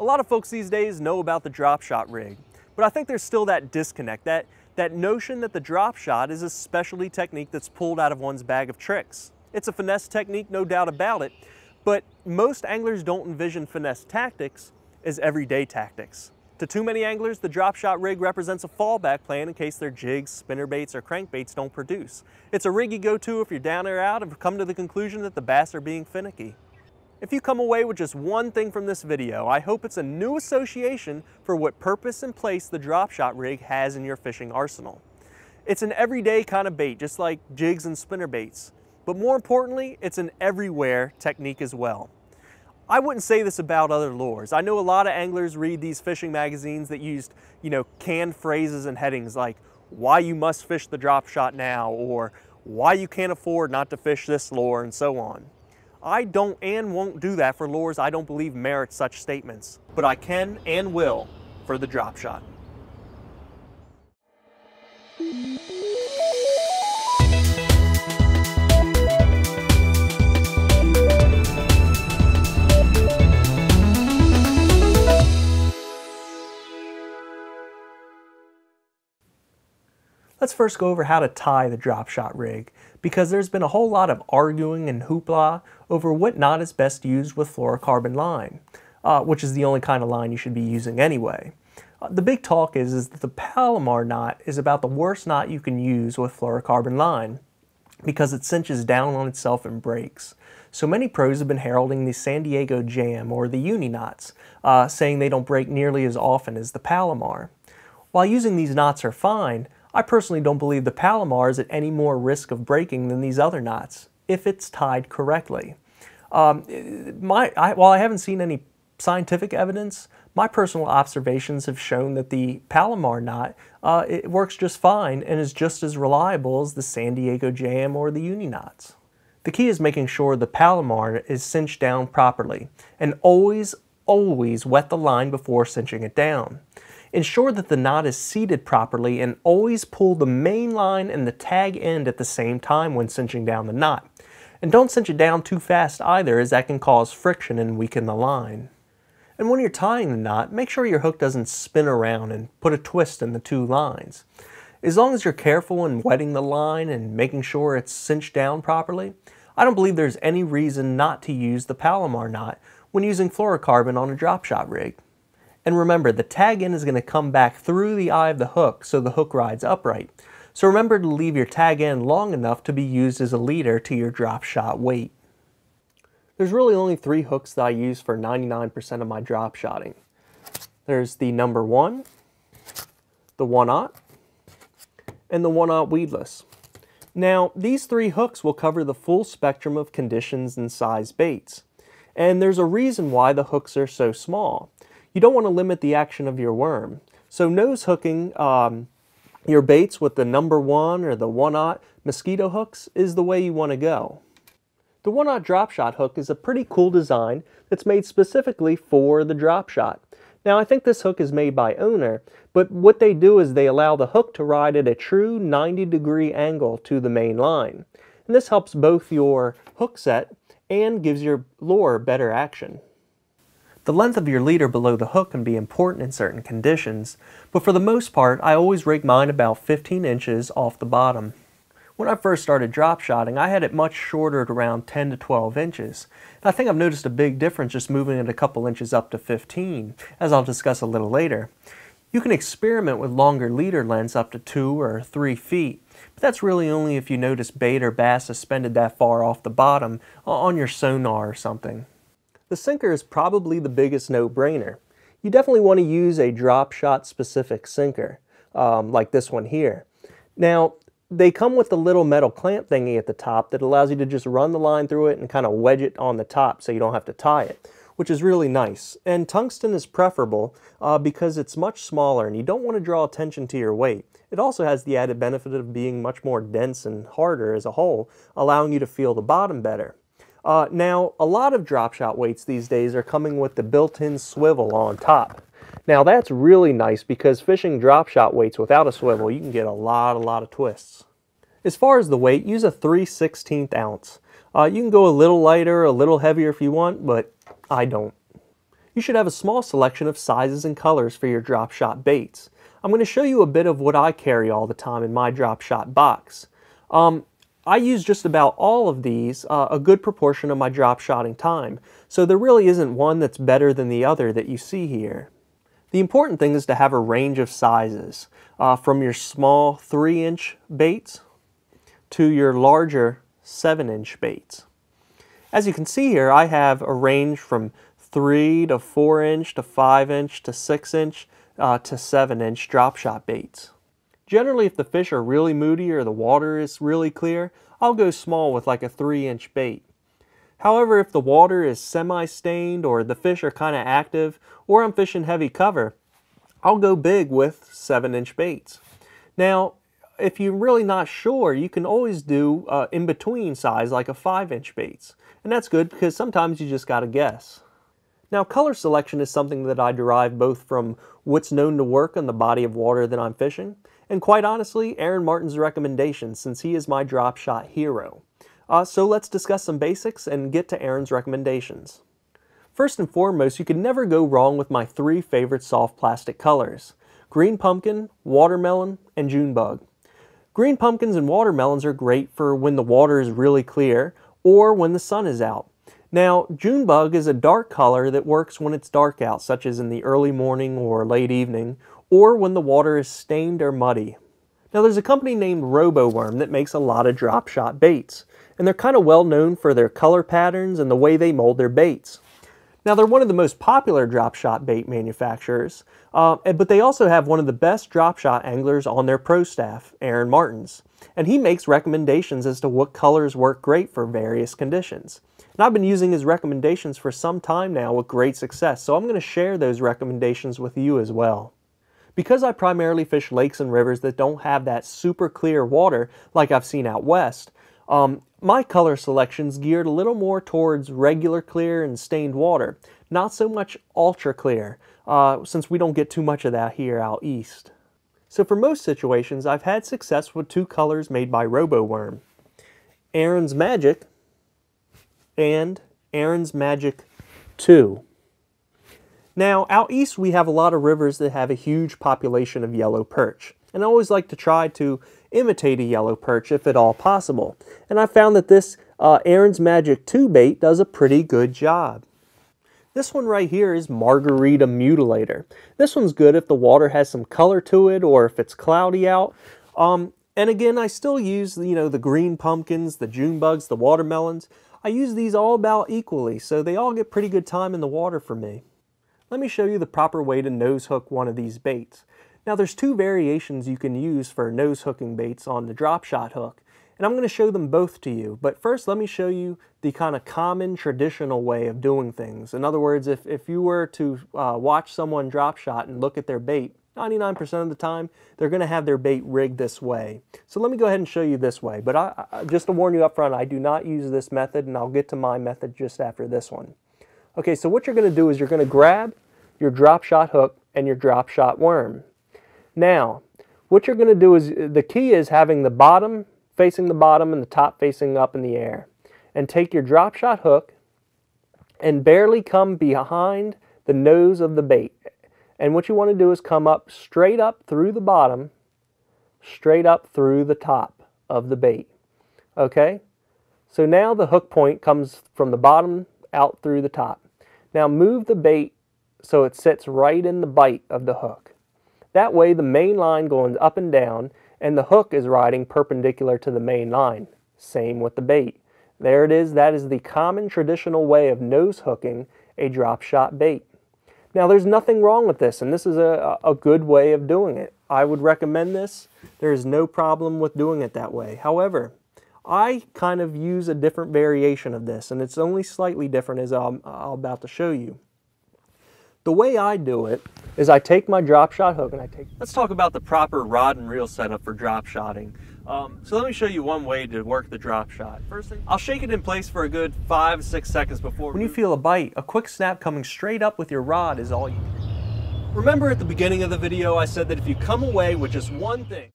A lot of folks these days know about the drop shot rig, but I think there's still that disconnect, that notion that the drop shot is a specialty technique that's pulled out of one's bag of tricks. It's a finesse technique, no doubt about it, but most anglers don't envision finesse tactics as everyday tactics. To too many anglers, the drop shot rig represents a fallback plan in case their jigs, spinnerbaits, or crankbaits don't produce. It's a rig you go to if you're down or out and come to the conclusion that the bass are being finicky. If you come away with just one thing from this video, I hope it's a new association for what purpose and place the drop shot rig has in your fishing arsenal. It's an everyday kind of bait, just like jigs and spinnerbaits. But more importantly, it's an everywhere technique as well. I wouldn't say this about other lures. I know a lot of anglers read these fishing magazines that used, canned phrases and headings like, why you must fish the drop shot now, or why you can't afford not to fish this lure, and so on. I don't and won't do that for lures I don't believe merit such statements, but I can and will for the drop shot. Let's first go over how to tie the drop shot rig, because there's been a whole lot of arguing and hoopla over what knot is best used with fluorocarbon line, which is the only kind of line you should be using anyway. The big talk is that the Palomar knot is about the worst knot you can use with fluorocarbon line, because it cinches down on itself and breaks. So many pros have been heralding the San Diego Jam or the uni knots, saying they don't break nearly as often as the Palomar. While using these knots are fine, I personally don't believe the Palomar is at any more risk of breaking than these other knots, if it's tied correctly. While I haven't seen any scientific evidence, my personal observations have shown that the Palomar knot it works just fine and is just as reliable as the San Diego Jam or the uni knots. The key is making sure the Palomar is cinched down properly, and always wet the line before cinching it down. Ensure that the knot is seated properly, and always pull the main line and the tag end at the same time when cinching down the knot. And don't cinch it down too fast either, as that can cause friction and weaken the line. And when you're tying the knot, make sure your hook doesn't spin around and put a twist in the two lines. As long as you're careful in wetting the line and making sure it's cinched down properly, I don't believe there's any reason not to use the Palomar knot when using fluorocarbon on a drop shot rig. And remember, the tag end is going to come back through the eye of the hook so the hook rides upright. So remember to leave your tag end long enough to be used as a leader to your drop shot weight. There's really only 3 hooks that I use for 99% of my drop shotting. There's the number 1, the 1/0, and the 1/0 weedless. Now, these 3 hooks will cover the full spectrum of conditions and size baits. And there's a reason why the hooks are so small. You don't want to limit the action of your worm. So nose hooking your baits with the number 1 or the 1/0 mosquito hooks is the way you want to go. The 1/0 drop shot hook is a pretty cool design that's made specifically for the drop shot. Now I think this hook is made by Owner, but what they do is they allow the hook to ride at a true 90-degree angle to the main line. And this helps both your hook set and gives your lure better action. The length of your leader below the hook can be important in certain conditions, but for the most part, I always rig mine about 15 inches off the bottom. When I first started drop shotting, I had it much shorter at around 10 to 12 inches. And I think I've noticed a big difference just moving it a couple inches up to 15, as I'll discuss a little later. You can experiment with longer leader lengths up to 2 or 3 feet, but that's really only if you notice bait or bass suspended that far off the bottom on your sonar or something. The sinker is probably the biggest no-brainer. You definitely want to use a drop shot specific sinker, like this one here. Now, they come with a little metal clamp thingy at the top that allows you to just run the line through it and kind of wedge it on the top so you don't have to tie it, which is really nice. And tungsten is preferable because it's much smaller and you don't want to draw attention to your weight. It also has the added benefit of being much more dense and harder as a whole, allowing you to feel the bottom better. Now, a lot of drop shot weights these days are coming with the built-in swivel on top. Now, that's really nice because fishing drop shot weights without a swivel, you can get a lot of twists. As far as the weight, use a 3/16 ounce. You can go a little lighter, a little heavier if you want, but I don't. You should have a small selection of sizes and colors for your drop shot baits. I'm going to show you a bit of what I carry all the time in my drop shot box. I use just about all of these a good proportion of my drop shotting time, so there really isn't one that's better than the other that you see here. The important thing is to have a range of sizes, from your small 3-inch baits to your larger 7-inch baits. As you can see here, I have a range from 3 to 4-inch to 5-inch to 6-inch to 7-inch drop shot baits. Generally, if the fish are really moody or the water is really clear, I'll go small with like a 3-inch bait. However, if the water is semi-stained or the fish are kind of active or I'm fishing heavy cover, I'll go big with 7-inch baits. Now, if you're really not sure, you can always do in-between size like a 5-inch baits. And that's good because sometimes you just gotta guess. Now, color selection is something that I derive both from what's known to work on the body of water that I'm fishing, and quite honestly, Aaron Martin's recommendations, since he is my drop shot hero. So let's discuss some basics and get to Aaron's recommendations. First and foremost, you can never go wrong with my 3 favorite soft plastic colors: green pumpkin, watermelon, and Junebug. Green pumpkins and watermelons are great for when the water is really clear or when the sun is out. Now, Junebug is a dark color that works when it's dark out, such as in the early morning or late evening, or when the water is stained or muddy. Now, there's a company named Robo Worm that makes a lot of drop shot baits, and they're kind of well known for their color patterns and the way they mold their baits. Now, they're one of the most popular drop shot bait manufacturers, but they also have one of the best drop shot anglers on their pro staff, Aaron Martin's, and he makes recommendations as to what colors work great for various conditions. And I've been using his recommendations for some time now with great success, so I'm going to share those recommendations with you as well. Because I primarily fish lakes and rivers that don't have that super clear water like I've seen out west, my color selection's geared a little more towards regular clear and stained water, not so much ultra clear, since we don't get too much of that here out east. So for most situations, I've had success with 2 colors made by Robo Worm: Aaron's Magic and Aaron's Magic 2. Now, out east we have a lot of rivers that have a huge population of yellow perch, and I always like to try to imitate a yellow perch if at all possible. And I found that this Aaron's Magic 2 bait does a pretty good job. This one right here is Margarita Mutilator. This one's good if the water has some color to it or if it's cloudy out. And again, I still use the green pumpkins, the June bugs, the watermelons. I use these all about equally, so they all get pretty good time in the water for me. Let me show you the proper way to nose hook one of these baits. Now, there's 2 variations you can use for nose hooking baits on the drop shot hook, and I'm going to show them both to you. But first, let me show you the kind of common traditional way of doing things. In other words, if you were to watch someone drop shot and look at their bait, 99% of the time, they're going to have their bait rigged this way. So let me go ahead and show you this way. But just to warn you up front, I do not use this method, and I'll get to my method just after this one. Okay, so what you're going to do is you're going to grab your drop shot hook and your drop shot worm. Now, what you're going to do is, the key is having the bottom facing the bottom and the top facing up in the air. And take your drop shot hook and barely come behind the nose of the bait. And what you want to do is come up straight up through the bottom, straight up through the top of the bait. Okay? So now the hook point comes from the bottom out through the top. Now move the bait so it sits right in the bite of the hook. That way the main line going up and down and the hook is riding perpendicular to the main line. Same with the bait. There it is. That is the common traditional way of nose hooking a drop shot bait. Now there's nothing wrong with this, and this is a good way of doing it. I would recommend this. There is no problem with doing it that way. However, I kind of use a different variation of this, and it's only slightly different as I'm about to show you. The way I do it is I take my drop shot hook and Let's talk about the proper rod and reel setup for drop shotting. So let me show you one way to work the drop shot. First thing, I'll shake it in place for a good 5 to 6 seconds before. When you feel a bite, a quick snap coming straight up with your rod is all you need. Remember at the beginning of the video I said that if you come away with just one thing,